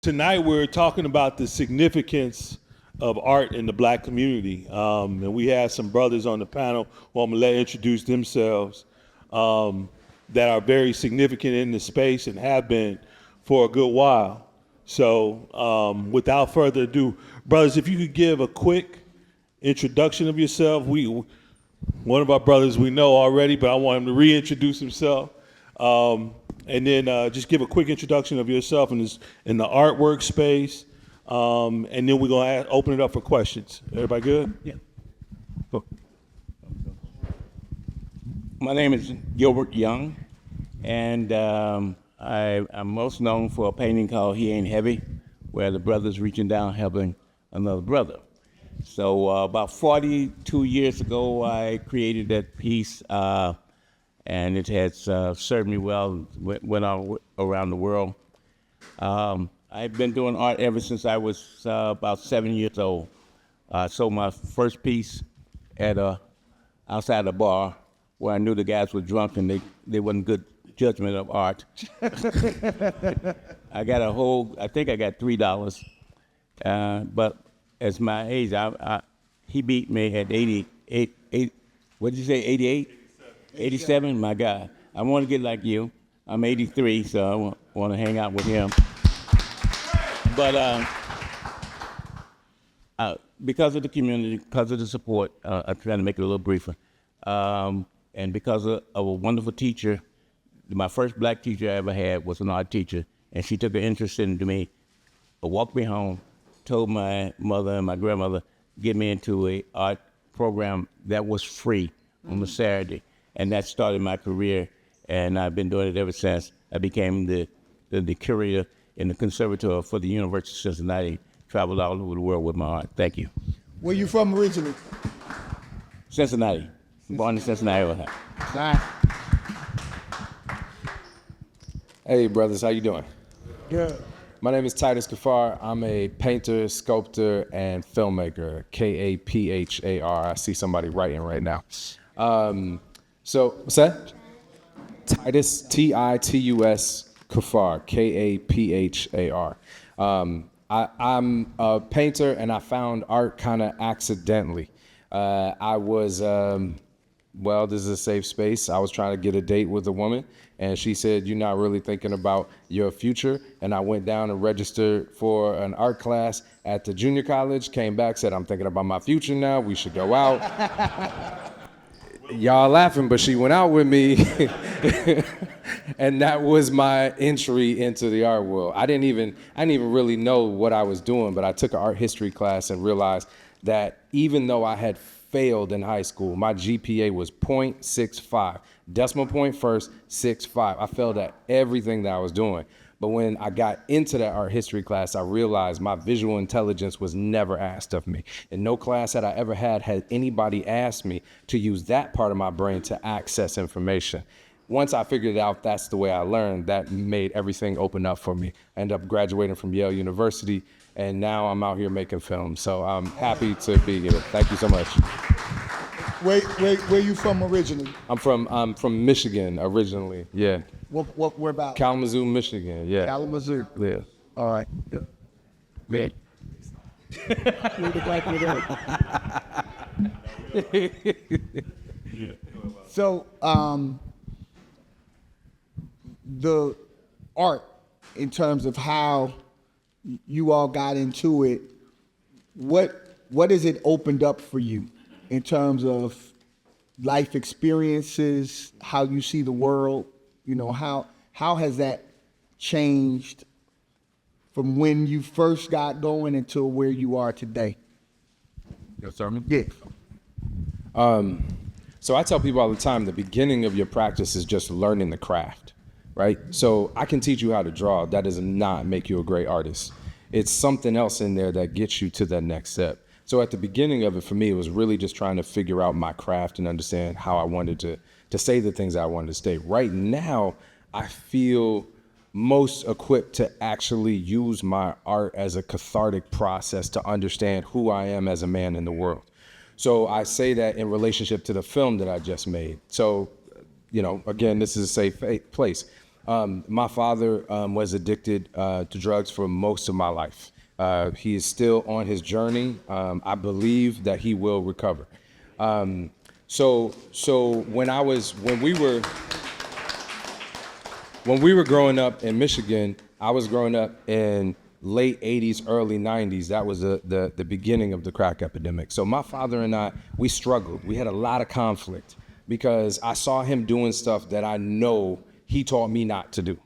Tonight we're talking about the significance of art in the Black community, and we have some brothers on the panel who I'm gonna let introduce themselves that are very significant in the space and have been for a good while. So without further ado, brothers, if you could give a quick introduction of yourself. One of our brothers we know already, but I want him to reintroduce himself. And then just give a quick introduction of yourself in the artwork space, and then we're gonna open it up for questions. Everybody good? Yeah. Go. My name is Gilbert Young, and I'm most known for a painting called He Ain't Heavy, where the brother's reaching down helping another brother. So about 42 years ago, I created that piece, and it has served me well, went all around the world. I've been doing art ever since I was about 7 years old. I sold my first piece at outside a bar where I knew the guys were drunk and they wasn't good judgment of art. I think I got $3, but as my age, he beat me at 88, what did you say, 88? 87, my God. I want to get like you. I'm 83, so I want to hang out with him. But because of the community, because of the support, I'm trying to make it a little briefer, and because of a wonderful teacher, my first black teacher I ever had was an art teacher, and she took an interest in me, walked me home, told my mother and my grandmother, get me into a art program that was free on a Saturday. And that started my career, and I've been doing it ever since. I became the curator in the conservatoire for the University of Cincinnati, traveled all over the world with my art. Thank you. Where you from originally? Cincinnati, born in Cincinnati, Ohio. Nice. Hey brothers, how you doing? Good. My name is Titus Kafar. I'm a painter, sculptor, and filmmaker, K-A-P-H-A-R. I see somebody writing right now. So, what's that? Titus, T-I-T-U-S, Kafar, K-A-P-H-A-R. I'm a painter, and I found art kind of accidentally. I was, this is a safe space. I was trying to get a date with a woman, and she said, "You're not really thinking about your future." And I went down and registered for an art class at the junior college, came back, said, "I'm thinking about my future now. We should go out." Y'all laughing, but she went out with me. And that was my entry into the art world. I didn't even really know what I was doing, but I took an art history class and realized that even though I had failed in high school, my GPA was .65, decimal point first, 6.5. I failed at everything that I was doing. But when I got into that art history class, I realized my visual intelligence was never asked of me. In no class that I ever had anybody asked me to use that part of my brain to access information. Once I figured out that's the way I learned, that made everything open up for me. I ended up graduating from Yale University, and now I'm out here making films. So I'm happy to be here. Thank you so much. Where you from originally? I'm from Michigan originally. Yeah. Where about? Kalamazoo, Michigan. Yeah. Kalamazoo. Yeah. All right. Great. So, the art, in terms of how you all got into it, what has it opened up for you in terms of life experiences, how you see the world? You know, how has that changed from when you first got going until where you are today? Your sermon? Yeah. So I tell people all the time, the beginning of your practice is just learning the craft, right? So I can teach you how to draw. That does not make you a great artist. It's something else in there that gets you to that next step. So at the beginning of it, for me, it was really just trying to figure out my craft and understand how I wanted to say the things I wanted to say. Right now, I feel most equipped to actually use my art as a cathartic process to understand who I am as a man in the world. So I say that in relationship to the film that I just made. So, you know, again, this is a safe place. My father was addicted to drugs for most of my life. He is still on his journey. I believe that he will recover. So when we were growing up in Michigan, I was growing up in late 80s, early 90s. That was the beginning of the crack epidemic. So my father and I, we struggled. We had a lot of conflict because I saw him doing stuff that I know he taught me not to do.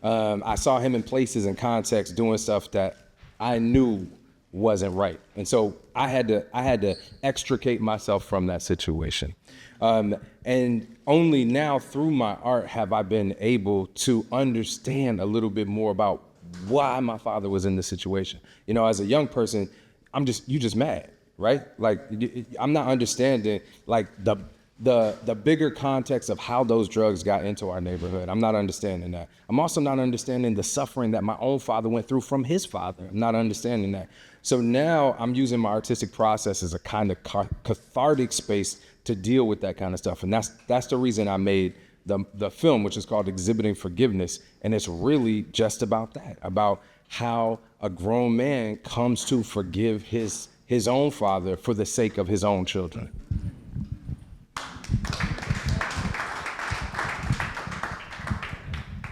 I saw him in places and contexts doing stuff that I knew wasn't right. And so I had to extricate myself from that situation. And only now through my art have I been able to understand a little bit more about why my father was in this situation. You know, as a young person, you just mad, right? Like I'm not understanding like the bigger context of how those drugs got into our neighborhood. I'm not understanding that. I'm also not understanding the suffering that my own father went through from his father. I'm not understanding that. So now I'm using my artistic process as a kind of cathartic space to deal with that kind of stuff. And that's the reason I made the film, which is called Exhibiting Forgiveness. And it's really just about that, about how a grown man comes to forgive his own father for the sake of his own children.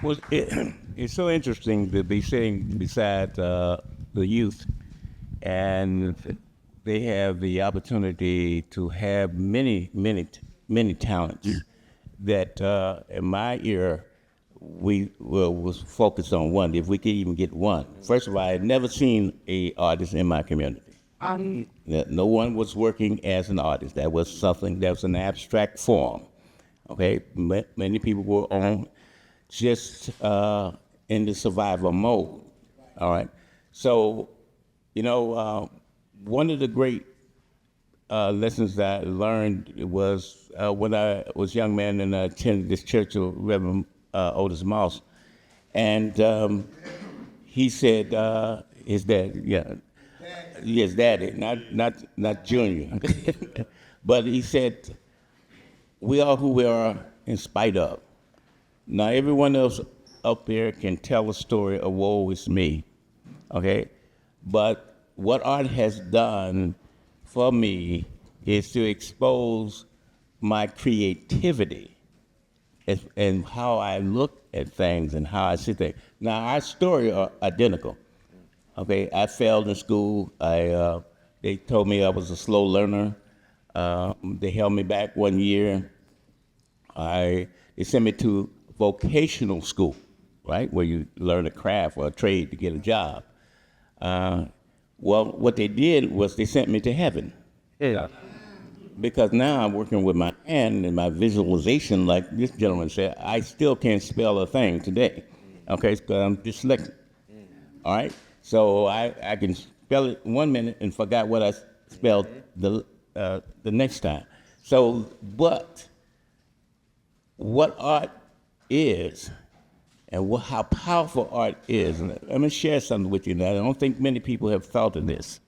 Well, it's so interesting to be sitting beside the youth, and they have the opportunity to have many talents that in my ear we was focused on one, if we could even get one. First of all, I had never seen an artist in my community. No one was working as an artist. That was something that was an abstract form. Okay, many people were on just in the survival mode. All right, so you know, one of the great lessons that I learned was when I was a young man and I attended this church of Reverend Otis Moss, and he said his dad, yes, daddy, not Junior, but he said, "We are who we are in spite of." Now, everyone else up there can tell a story of woe is me, okay? But what art has done for me is to expose my creativity and how I look at things and how I see things. Now, our story are identical, okay? I failed in school. They told me I was a slow learner. They held me back 1 year. They sent me to vocational school, right, where you learn a craft or a trade to get a job. Well, what they did was they sent me to heaven. Yeah. Because now I'm working with my hand and my visualization, like this gentleman said, I still can't spell a thing today, okay, because I'm dyslexic, all right? So I can spell it 1 minute and forgot what I spelled the next time. So, but what art is and how powerful art is. And let me share something with you now. I don't think many people have thought of this.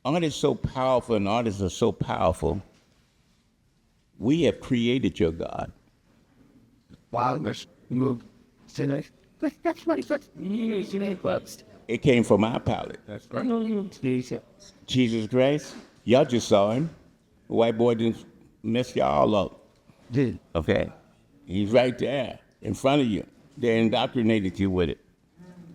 Art is so powerful and artists are so powerful. We have created your God. Wow, It came from our palette. that's right. Jesus Christ, y'all just saw him. The white boy didn't mess y'all up. Okay? He's right there in front of you. They indoctrinated you with it.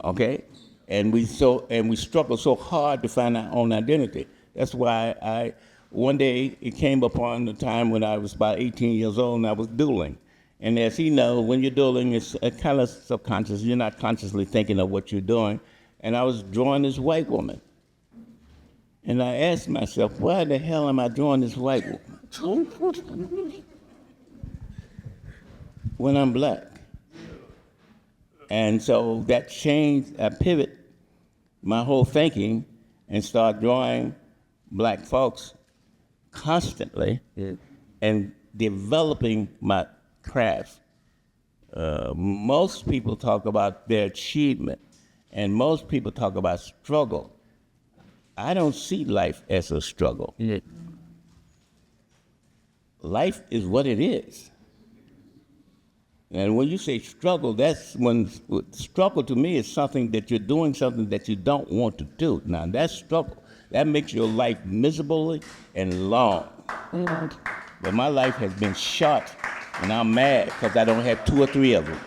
Okay? And we struggle so hard to find our own identity. That's why one day it came upon the time when I was about 18 years old and I was dueling. And as he knows, when you're dueling, it's kind of subconscious. You're not consciously thinking of what you're doing. And I was drawing this white woman. And I asked myself, why the hell am I drawing this white woman when I'm black? And so that changed, I pivot my whole thinking and start drawing black folks constantly and developing my craft. Most people talk about their achievement and most people talk about struggle. I don't see life as a struggle. Life is what it is. And when you say struggle, that's when struggle to me is something that you're doing something that you don't want to do. Now that's struggle. That makes your life miserable and long. But my life has been short, and I'm mad because I don't have 2 or 3 of them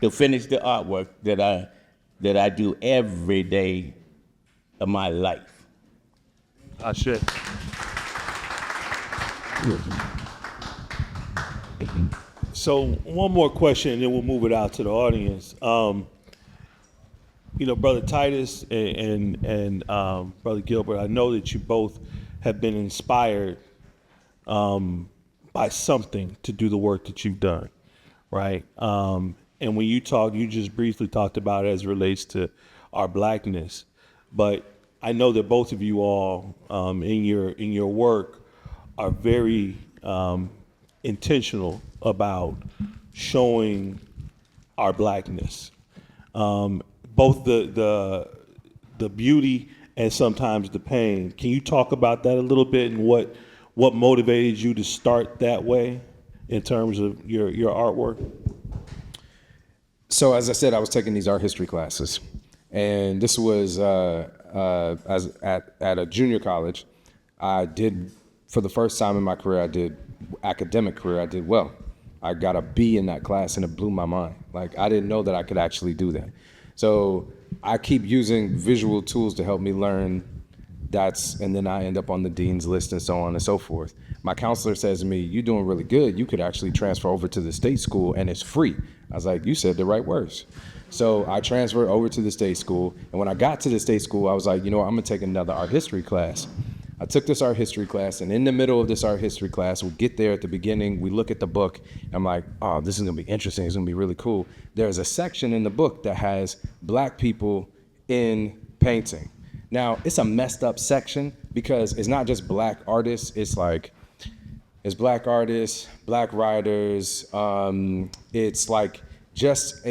to finish the artwork that I do every day of my life. I should. So one more question, and then we'll move it out to the audience. You know, Brother Titus and Brother Gilbert, I know that you both have been inspired by something to do the work that you've done, right? And when you talk, you just briefly talked about it as it relates to our blackness, but I know that both of you all in your work are very intentional about showing our blackness, both the beauty and sometimes the pain. Can you talk about that a little bit and what motivated you to start that way in terms of your artwork? So as I said, I was taking these art history classes, and this was as at a junior college. I did, for the first time in my career, I did well. I got a B in that class, and it blew my mind. Like, I didn't know that I could actually do that. So I keep using visual tools to help me learn. And then I end up on the dean's list and so on and so forth. My counselor says to me, "You're doing really good. You could actually transfer over to the state school, and it's free." I was like, "You said the right words." So I transferred over to the state school, and when I got to the state school, I was like, you know what, I'm gonna take another art history class. I took this art history class, and in the middle of this art history class, we get there at the beginning, we look at the book, and I'm like, oh, this is gonna be interesting, it's gonna be really cool. There's a section in the book that has black people in painting. Now, it's a messed up section because it's not just black artists, it's black artists, black writers, it's like just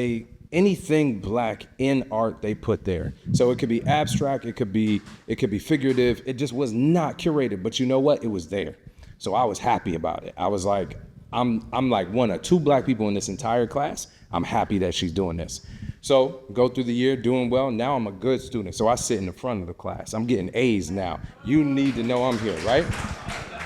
anything black in art they put there. So it could be abstract, it could be figurative. It just was not curated, but you know what? It was there. So I was happy about it. I was like, I'm like one of 2 black people in this entire class. I'm happy that she's doing this. So go through the year doing well. Now I'm a good student. So I sit in the front of the class. I'm getting A's now. You need to know I'm here, right?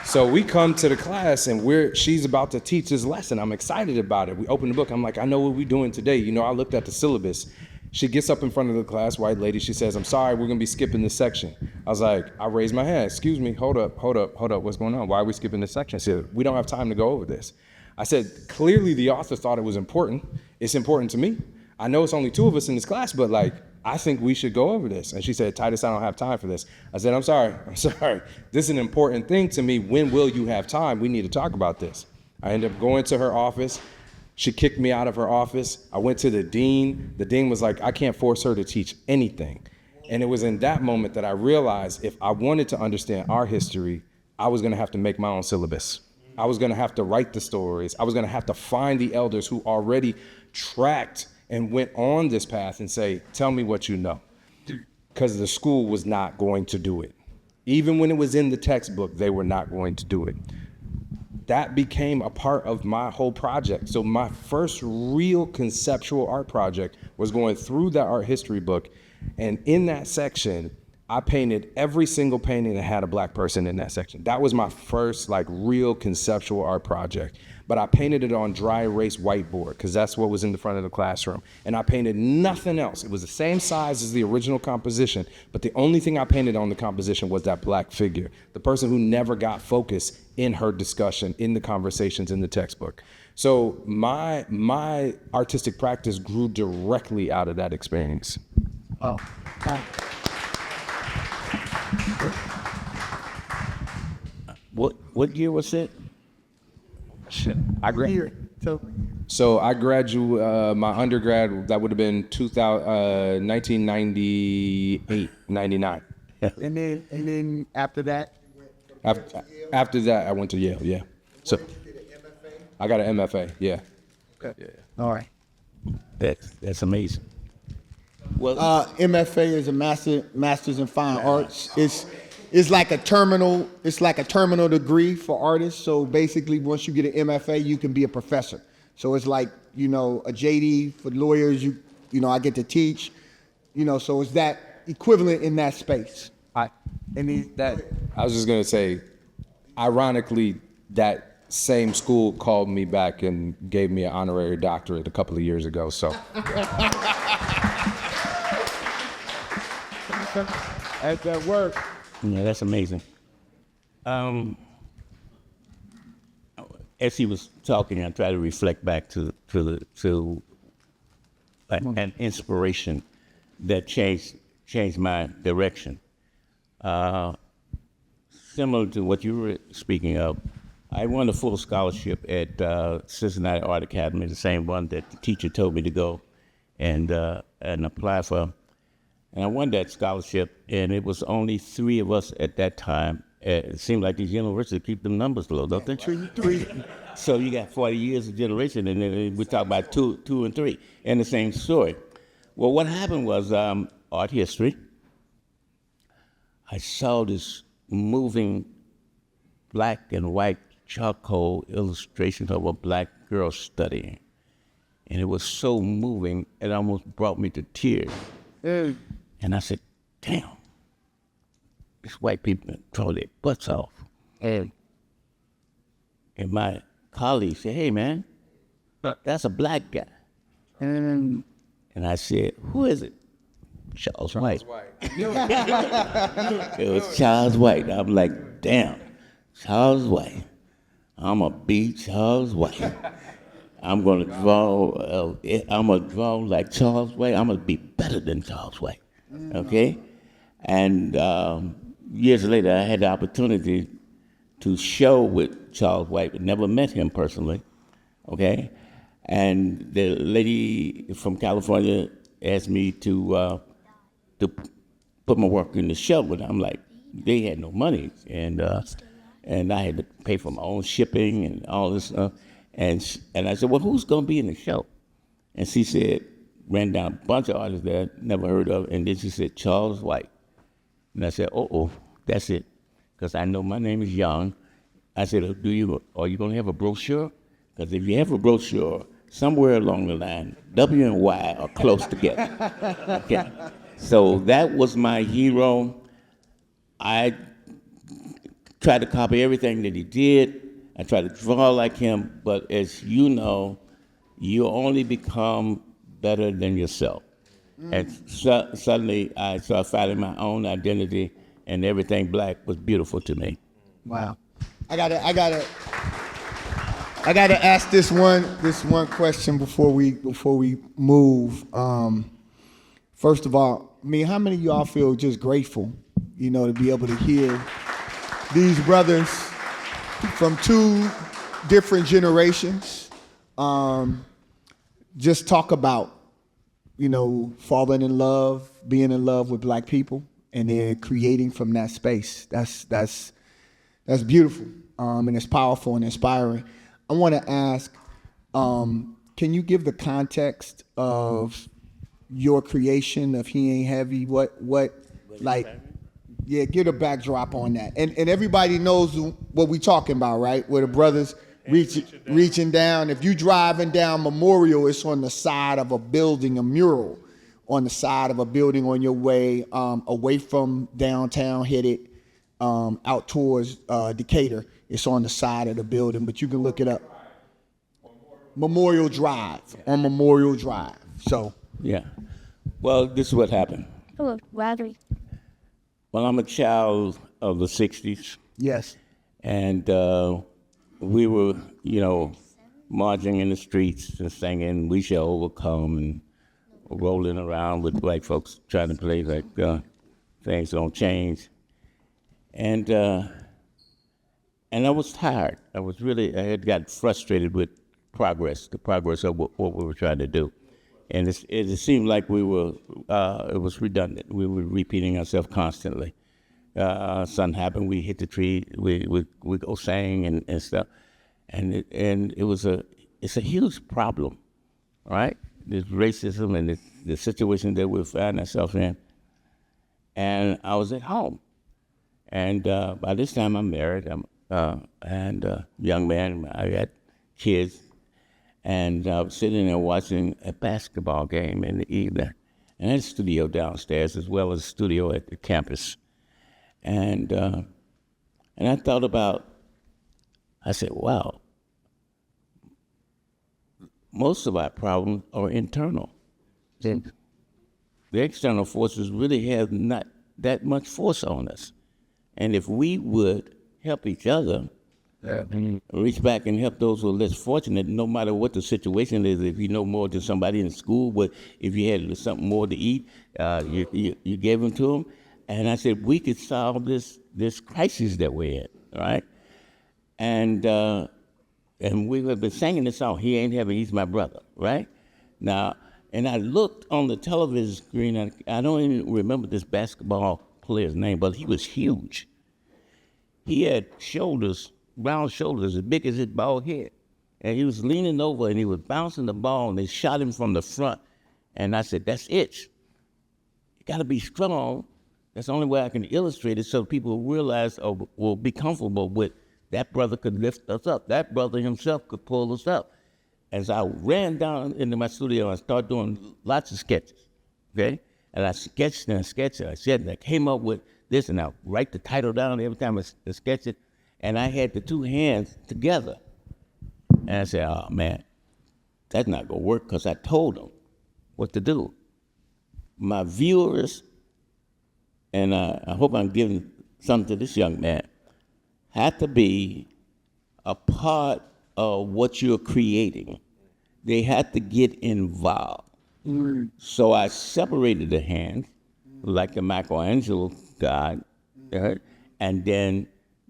So we come to the class and she's about to teach this lesson. I'm excited about it. We open the book. I'm like, I know what we're doing today. You know, I looked at the syllabus. She gets up in front of the class, white lady. She says, "I'm sorry, we're gonna be skipping this section." I raised my hand. "Excuse me, hold up. What's going on? Why are we skipping this section?" She said, "We don't have time to go over this." I said, "Clearly the author thought it was important. It's important to me. I know it's only 2 of us in this class, but like, I think we should go over this." And she said, "Titus, I don't have time for this." I said, I'm sorry. This is an important thing to me. When will you have time? We need to talk about this." I ended up going to her office. She kicked me out of her office. I went to the dean. The dean was like, "I can't force her to teach anything." And it was in that moment that I realized if I wanted to understand our history, I was gonna have to make my own syllabus. I was gonna have to write the stories. I was gonna have to find the elders who already tracked and went on this path and say, "Tell me what you know." Because the school was not going to do it. Even when it was in the textbook, they were not going to do it. That became a part of my whole project. So my first real conceptual art project was going through that art history book. And in that section, I painted every single painting that had a black person in that section. That was my first like real conceptual art project. But I painted it on dry erase whiteboard because that's what was in the front of the classroom. And I painted nothing else. It was the same size as the original composition, but the only thing I painted on the composition was that black figure, the person who never got focus in her discussion, in the conversations in the textbook. So my artistic practice grew directly out of that experience. Oh. What year was it? So I graduated, my undergrad, that would have been 1998, 99. and then after that, After that, I went to Yale, yeah. So I got an MFA, yeah. okay. All right. That's amazing. Well, MFA is a master's in fine arts. It's like a terminal degree for artists. So basically, once you get an MFA, you can be a professor. So it's like you know, a JD for lawyers. You know, I get to teach. You know, so is that equivalent in that space? That I was just gonna say, ironically, that same school called me back and gave me an honorary doctorate a couple of years ago. So As that work. Yeah, that's amazing. As he was talking, I tried to reflect back to an inspiration that changed my direction. Similar to what you were speaking of, I won a full scholarship at Cincinnati Art Academy, the same one that the teacher told me to go and apply for. And I won that scholarship, and it was only 3 of us at that time. It seemed like these universities keep them numbers low, don't they? Three. So you got 40 years of generation, and then we talk about two and three, and the same story. Well, what happened was art history. I saw this moving black and white charcoal illustration of a black girl studying. And it was so moving, it almost brought me to tears. And I said, damn, these white people throw their butts off. And my colleague said, hey, man, that's a black guy. And I said, who is it? Charles White. It was Charles White. I'm like, damn, Charles White. I'm gonna be Charles White. I'm gonna draw. I'm gonna draw like Charles White. I'm gonna be better than Charles White. Okay, and years later, I had the opportunity to show with Charles White, but never met him personally. Okay, and the lady from California asked me to put my work in the show, but I'm like, they had no money, and I had to pay for my own shipping and all this stuff. And I said, well, who's going to be in the show? And she said, ran down a bunch of artists that I never heard of, and then she said, Charles White. And I said, that's it, because I know my name is Young. I said, are you going to have a brochure? Because if you have a brochure, somewhere along the line, W and Y are close together. Okay. So that was my hero. I tried to copy everything that he did. I tried to draw like him, but as you know, you only become better than yourself. And suddenly I started finding my own identity, and everything black was beautiful to me. Wow. I gotta ask this one question before we move. First of all, I mean, how many of y'all feel just grateful, you know, to be able to hear these brothers from 2 different generations just talk about, you know, falling in love, being in love with black people, and then creating from that space. That's beautiful, and it's powerful and inspiring. I want to ask, can you give the context of your creation of He Ain't Heavy? What like, yeah, get a backdrop on that. And everybody knows what we talking about, right? Where the brothers reaching down. If you driving down Memorial, it's on the side of a building, a mural on the side of a building on your way away from downtown, headed out towards Decatur. It's on the side of the building, but you can look it up. Memorial Drive, on Memorial Drive. So Yeah. Well, this is what happened. Hello, Valerie. Well, I'm a child of the 60s, yes, and we were, you know, marching in the streets and singing "We Shall Overcome" and rolling around with white folks trying to play like things don't change. And I was tired. I had got frustrated with the progress of what we were trying to do. And it seemed like it was redundant. We were repeating ourselves constantly. Something happened, we hit the tree, we go sing and stuff. And it's a huge problem, right? This racism and the situation that we find ourselves in. And I was at home. And by this time I'm married, and a young man, I got kids. And I was sitting there watching a basketball game in the evening. And I had a studio downstairs as well as a studio at the campus. And I thought about, I said, wow, most of our problems are internal. The external forces really have not that much force on us. And if we would help each other, reach back and help those who are less fortunate, no matter what the situation is. If you know more than somebody in school, but if you had something more to eat, you gave them to them. And I said, we could solve this crisis that we're in, right? And we have been singing this song, He Ain't Heaven, He's My Brother, right? Now, and I looked on the television screen, and I don't even remember this basketball player's name, but he was huge. He had shoulders, round shoulders, as big as his bald head. And he was leaning over, and he was bouncing the ball, and they shot him from the front. And I said, that's it. You got to be strong. That's the only way I can illustrate it so people will realize or will be comfortable with that brother could lift us up. That brother himself could pull us up. As I ran down into my studio, I started doing lots of sketches, okay? And I sketched and I sketched and I said, and I came up with this, and I write the title down every time I sketch it, and I had the two hands together. And I said, oh man, that's not gonna work, because I told them what to do. My viewers, and I hope I'm giving something to this young man, have to be a part of what you're creating. They have to get involved. So I separated the hands like the Michelangelo God, and then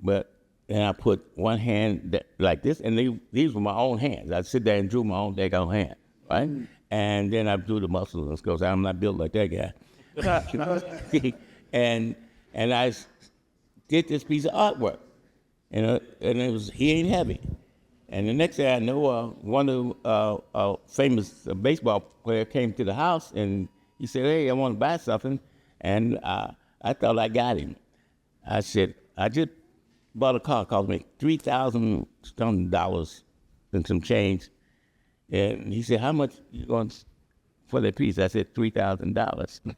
I put one hand like this, and these were my own hands. I sit there and drew my own daggone hand, right? And then I drew the muscles and because I'm not built like that guy. and I did this piece of artwork, and it was He Ain't Heavy. And the next thing I know, one of a famous baseball player came to the house, and he said, hey, I want to buy something. And I thought I got him. I said, I just bought a car, cost me $3,000 and some change. And he said, how much you want for that piece? I said, $3,000,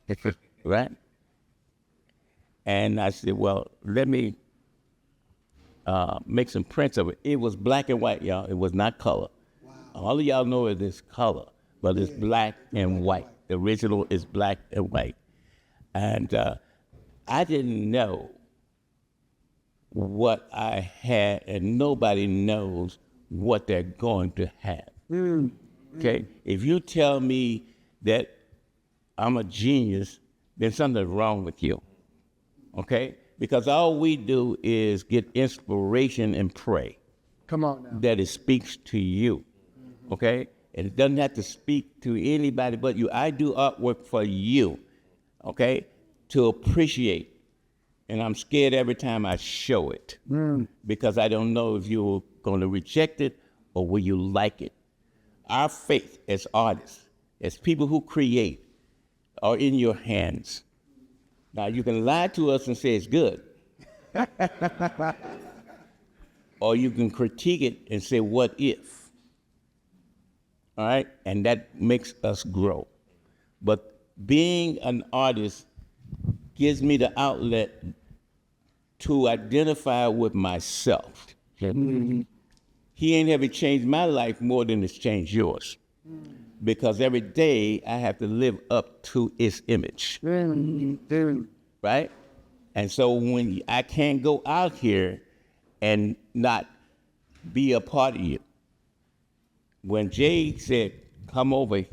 right? And I said, well, let me make some prints of it. It was black and white, y'all. It was not color. Wow. All of y'all know it is color, but it's black and white. The original is black and white. And I didn't know what I had, and nobody knows what they're going to have. Okay? If you tell me that I'm a genius, then something's wrong with you. Okay? Because all we do is get inspiration and pray. Come on now. That it speaks to you, okay? And it doesn't have to speak to anybody but you. I do artwork for you, okay, to appreciate. And I'm scared every time I show it because I don't know if you're going to reject it or will you like it. Our faith as artists, as people who create, are in your hands. Now, you can lie to us and say it's good. Or you can critique it and say, what if? All right? And that makes us grow. But being an artist gives me the outlet to identify with myself. He ain't ever changed my life more than it's changed yours. Because every day I have to live up to its image. Right? And so when I can't go out here and not be a part of you. When Jay said, come over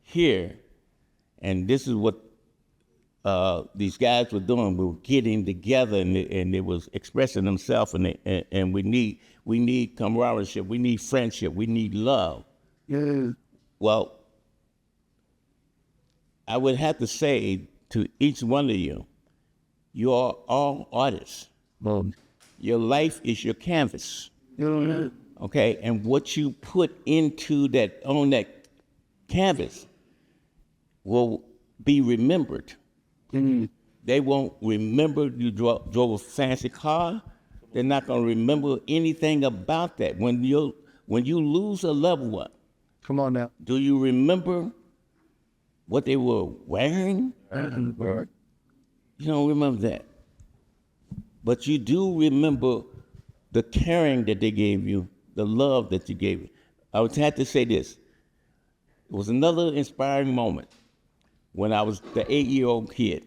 here, and this is what these guys were doing, we were getting together and it was expressing themselves, and we need camaraderie, we need friendship, we need love. Yeah. Well, I would have to say to each one of you, you are all artists. Your life is your canvas. Okay, and what you put into that, on that canvas will be remembered. They won't remember you drove a fancy car. They're not going to remember anything about that. When you lose a loved one, Come on now. Do you remember what they were wearing? You don't remember that. But you do remember the caring that they gave you, the love that you gave you. I would have to say this. It was another inspiring moment when I was the 8-year-old kid.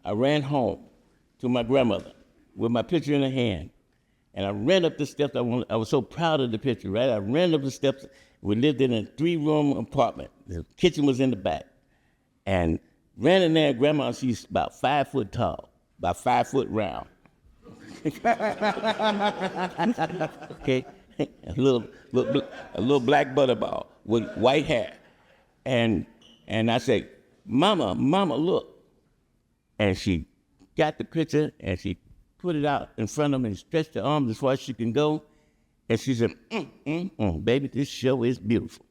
I ran home to my grandmother with my picture in her hand. And I ran up the steps. I was so proud of the picture, right? I ran up the steps. We lived in a 3-room apartment. The kitchen was in the back. And ran in there. Grandma, she's about 5 foot tall, about 5 foot round. Okay? A little black butterball with white hair. And I said, Mama, look. And she got the picture and she put it out in front of me and stretched her arms as far as she can go. And she said, baby, this show is beautiful.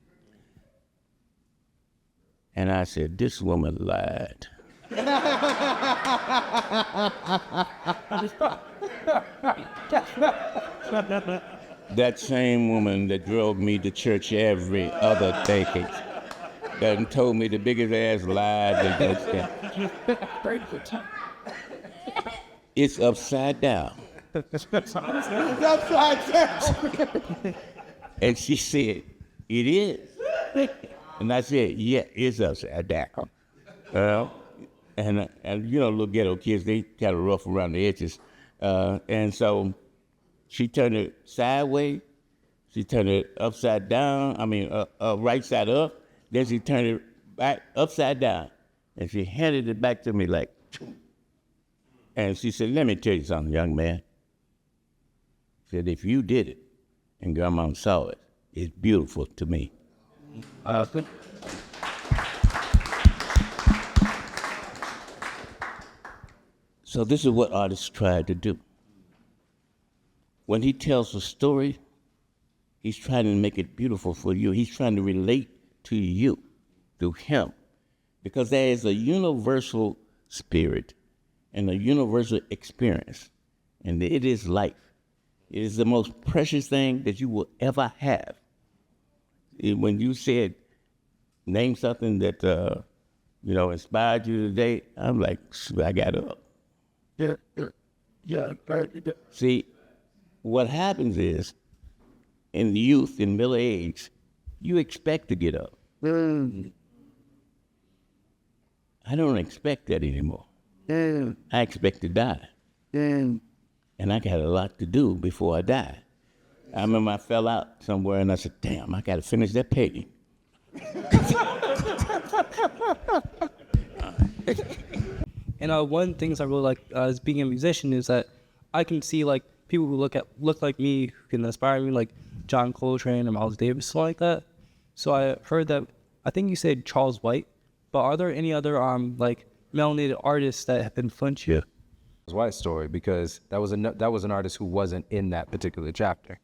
And I said, this woman lied. That same woman that drove me to church every other decade done told me the biggest ass lie that it's upside down. It's upside down. And she said, it is. And I said, yeah, it's upside down. And you know, little ghetto kids, they kind of rough around the edges. And so she turned it sideways, she turned it upside down, right side up, then she turned it back upside down. And she handed it back to me like, and she said, let me tell you something, young man. She said, if you did it and Grandma saw it, it's beautiful to me. So this is what artists try to do. When he tells a story, he's trying to make it beautiful for you. He's trying to relate to you, to him, because there is a universal spirit and a universal experience, and it is life. It is the most precious thing that you will ever have. When you said, name something that, inspired you today, I'm like, I got up. Yeah. See, what happens is, in youth, in middle age, you expect to get up. I don't expect that anymore. I expect to die. And I got a lot to do before I die. I remember I fell out somewhere and I said, damn, I got to finish that painting. And one of the things I really like as being a musician is that I can see like people who look like me, who can inspire me, like John Coltrane or Miles Davis, something like that. So I heard that, I think you said Charles White, but are there any other like melanated artists that have influenced you? White story, because that was an artist who wasn't in that particular chapter.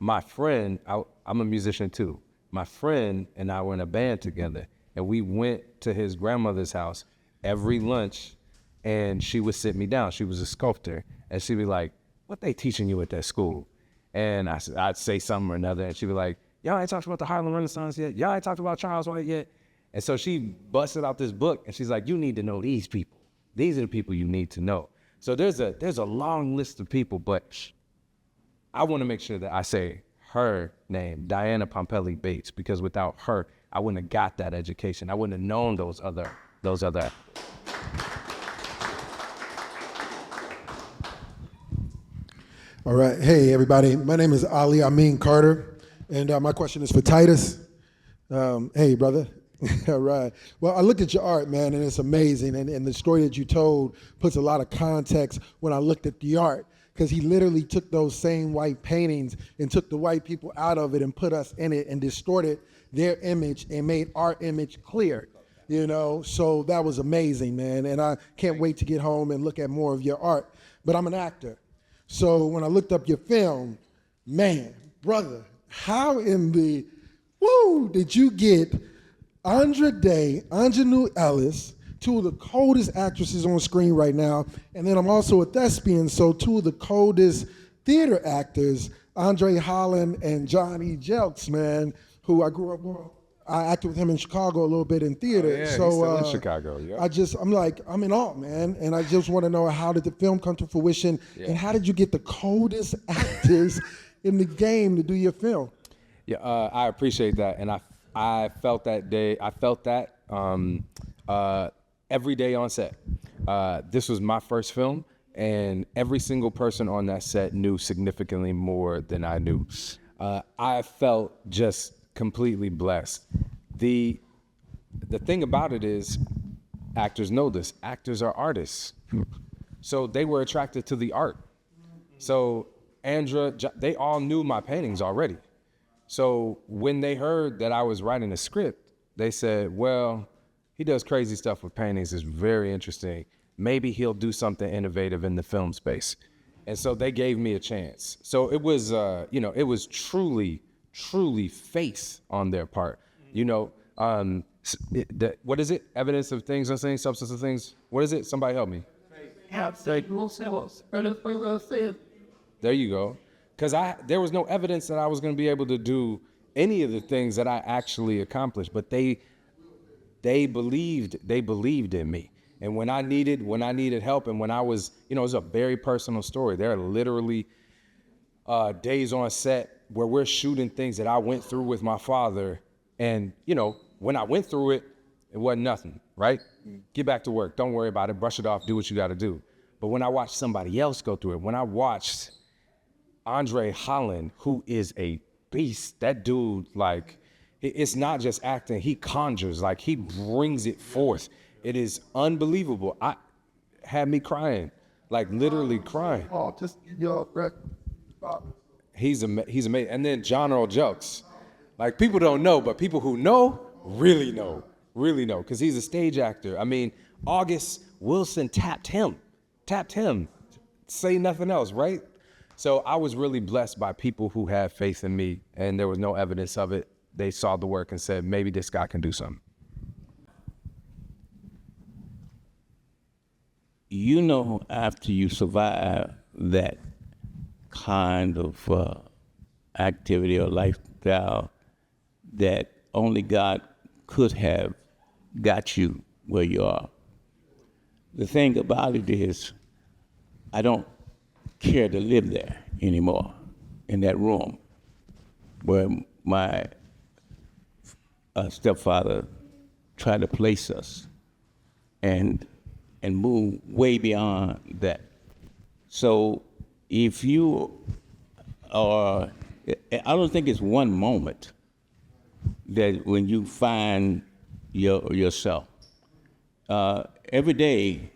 My friend, I'm a musician too. My friend and I were in a band together, and we went to his grandmother's house every lunch, and she would sit me down. She was a sculptor, and she'd be like, "What they teaching you at that school?" And I'd say something or another, and she'd be like, "Y'all ain't talked about the Harlem Renaissance yet. Y'all ain't talked about Charles White yet." And so she busted out this book, and she's like, "You need to know these people. These are the people you need to know." So there's a long list of people, but I want to make sure that I say her name, Diana Pompelli Bates, because without her, I wouldn't have got that education. I wouldn't have known those other. All right. Hey, everybody. My name is Ali Amin Carter, and my question is for Titus. Hey, brother. All right. Well, I looked at your art, man, and it's amazing. And the story that you told puts a lot of context when I looked at the art, because he literally took those same white paintings and took the white people out of it and put us in it and distorted their image and made our image clear, So that was amazing, man. And I can't wait to get home and look at more of your art. But I'm an actor. So when I looked up your film, man, brother, how in the did you get Andra Day, Anjanou Ellis, two of the coldest actresses on screen right now, and then I'm also a thespian, so two of the coldest theater actors, Andre Holland and Johnny Jelks, man. who I grew up with. I acted with him in Chicago a little bit in theater. Oh, yeah, he's so still in Chicago, yep. I'm in awe, man. And I just want to know, how did the film come to fruition? Yeah. And how did you get the coldest actors in the game to do your film? Yeah, I appreciate that, and I felt that day. I felt that every day on set. This was my first film, and every single person on that set knew significantly more than I knew. I felt just completely blessed. The thing about it is, actors know this. Actors are artists, so they were attracted to the art. So Andra, they all knew my paintings already. So when they heard that I was writing a script, they said, well, he does crazy stuff with paintings. It's very interesting. Maybe he'll do something innovative in the film space. And so they gave me a chance. So it was, it was truly faith on their part. What is it? Evidence of things unseen, substance of things. What is it? Somebody help me. There you go. Because there was no evidence that I was going to be able to do any of the things that I actually accomplished, but they believed in me. And when I needed help, and when I was, it was a very personal story. There are literally days on set where we're shooting things that I went through with my father, and when I went through it, it wasn't nothing, right? Get back to work. Don't worry about it. Brush it off. Do what you got to do. But when I watched somebody else go through it, when I watched Andre Holland, who is a beast, that dude, like, it's not just acting, he conjures, like, he brings it forth. It is unbelievable. I had me crying, like literally crying. Oh, just your He's amazing. And then John Earl Jukes, like, people don't know, but people who know, really know, because he's a stage actor. I mean, August Wilson tapped him, say nothing else, right? So I was really blessed by people who had faith in me, and there was no evidence of it. They saw the work and said, maybe this guy can do something. After you survive that kind of activity or lifestyle, that only God could have got you where you are. The thing about it is, I don't care to live there anymore, in that room where my stepfather tried to place us, and move way beyond that. So if you are, I don't think it's one moment that when you find yourself. Every day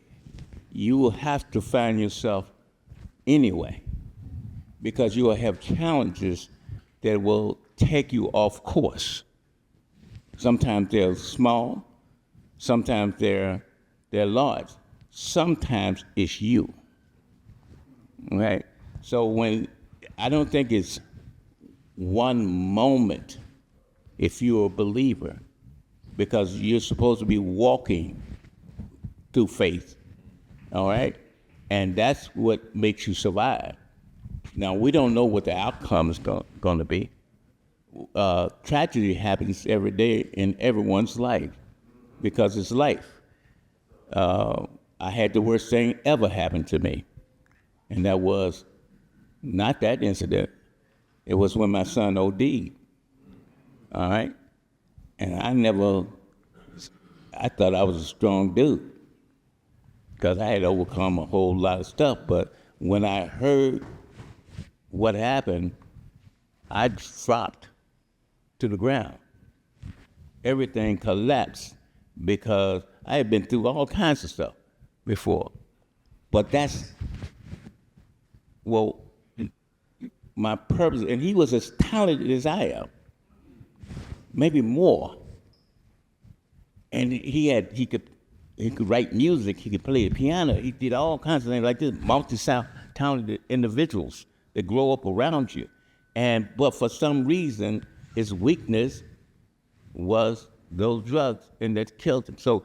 you will have to find yourself anyway, because you will have challenges that will take you off course. Sometimes they're small, sometimes they're large, sometimes it's you, right? So I don't think it's one moment if you're a believer, because you're supposed to be walking through faith, all right? And that's what makes you survive. Now, we don't know what the outcome is going to be. Tragedy happens every day in everyone's life, because it's life. I had the worst thing ever happen to me, and that was not that incident. It was when my son OD'd, all right? And I thought I was a strong dude, because I had overcome a whole lot of stuff. But when I heard what happened, I dropped to the ground. Everything collapsed, because I had been through all kinds of stuff before. But that's, my purpose. And he was as talented as I am, maybe more. And he could write music, he could play the piano, he did all kinds of things like this, multi-talented individuals that grow up around you. But for some reason, his weakness was those drugs, and that killed him. So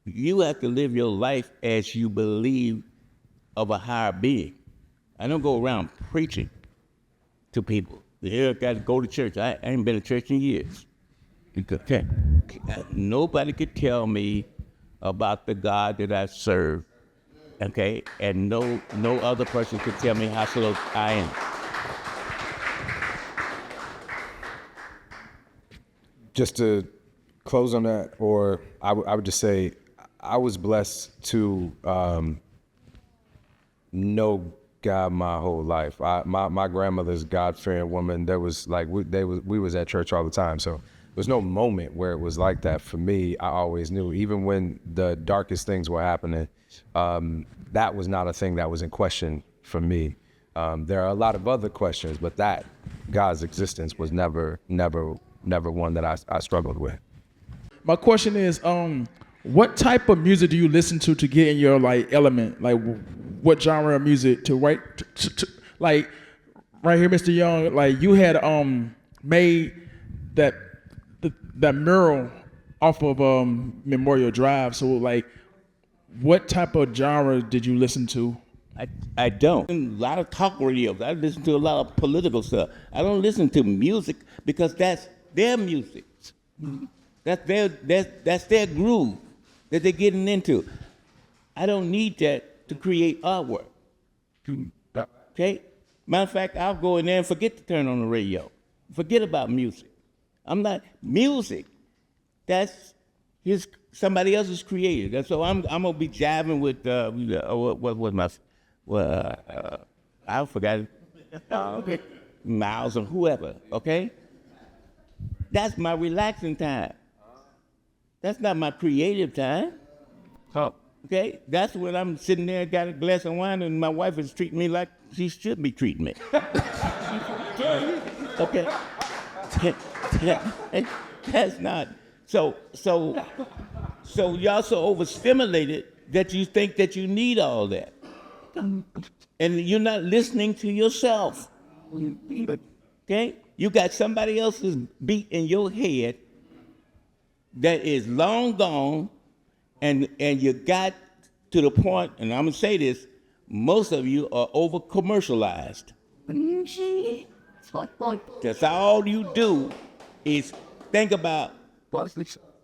you have to live your life as you believe of a higher being. I don't go around preaching to people. Yeah, got to go to church. I ain't been to church in years. Okay. Nobody could tell me about the God that I serve. Okay, and no other person could tell me how close I am. Just to close on that, or I would just say, I was blessed to know God my whole life. My grandmother's God-fearing woman. There was like we was at church all the time, so there was no moment where it was like that for me. I always knew, even when the darkest things were happening, that was not a thing that was in question for me. There are a lot of other questions, but that God's existence was never one that I struggled with. My question is, what type of music do you listen to get in your like element? Like, what genre of music to write? Like, right here, Mr. Young, like you had made that mural off of Memorial Drive. So, like, what type of genre did you listen to? I don't. A lot of talk radios. I listen to a lot of political stuff. I don't listen to music because that's their music. That's their groove that they're getting into. I don't need that to create artwork. Okay? Matter of fact, I'll go in there and forget to turn on the radio. Forget about music. I'm not music. That's somebody else's created. And so I'm gonna be jiving with what was my I forgot it. Okay. Miles or whoever. Okay. That's my relaxing time. That's not my creative time. Okay, that's when I'm sitting there, got a glass of wine, and my wife is treating me like she should be treating me. Okay, that's not. So y'all so overstimulated that you think that you need all that, and you're not listening to yourself. Okay, you got somebody else's beat in your head that is long gone, and you got to the point, and I'm gonna say this, most of you are over commercialized. That's all you do is think about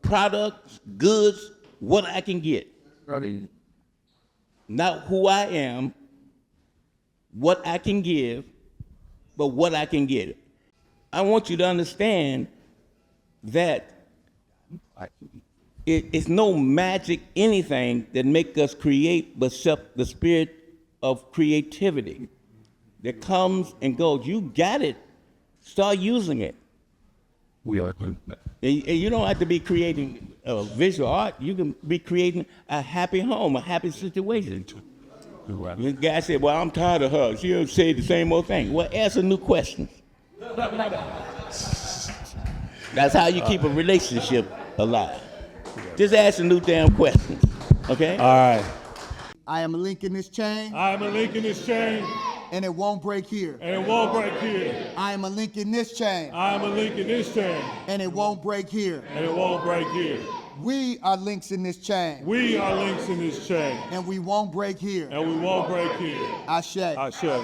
products, goods, what I can get. Not who I am, what I can give, but what I can get. I want you to understand that it's no magic anything that make us create, but the spirit of creativity that comes and goes. You got it. Start using it. And you don't have to be creating visual art. You can be creating a happy home, a happy situation. The guy said, well, I'm tired of her. She'll say the same old thing. Well, ask a new question. That's how you keep a relationship alive. Just ask a new damn question, okay? All right. I am a link in this chain, I am a link in this chain, and it won't break here. and it won't break here. I am a link in this chain, I am a link in this chain, and it won't break here. and it won't break here. We are links in this chain, We are links in this chain, and we won't break here. and we won't break here. Ashe. I should.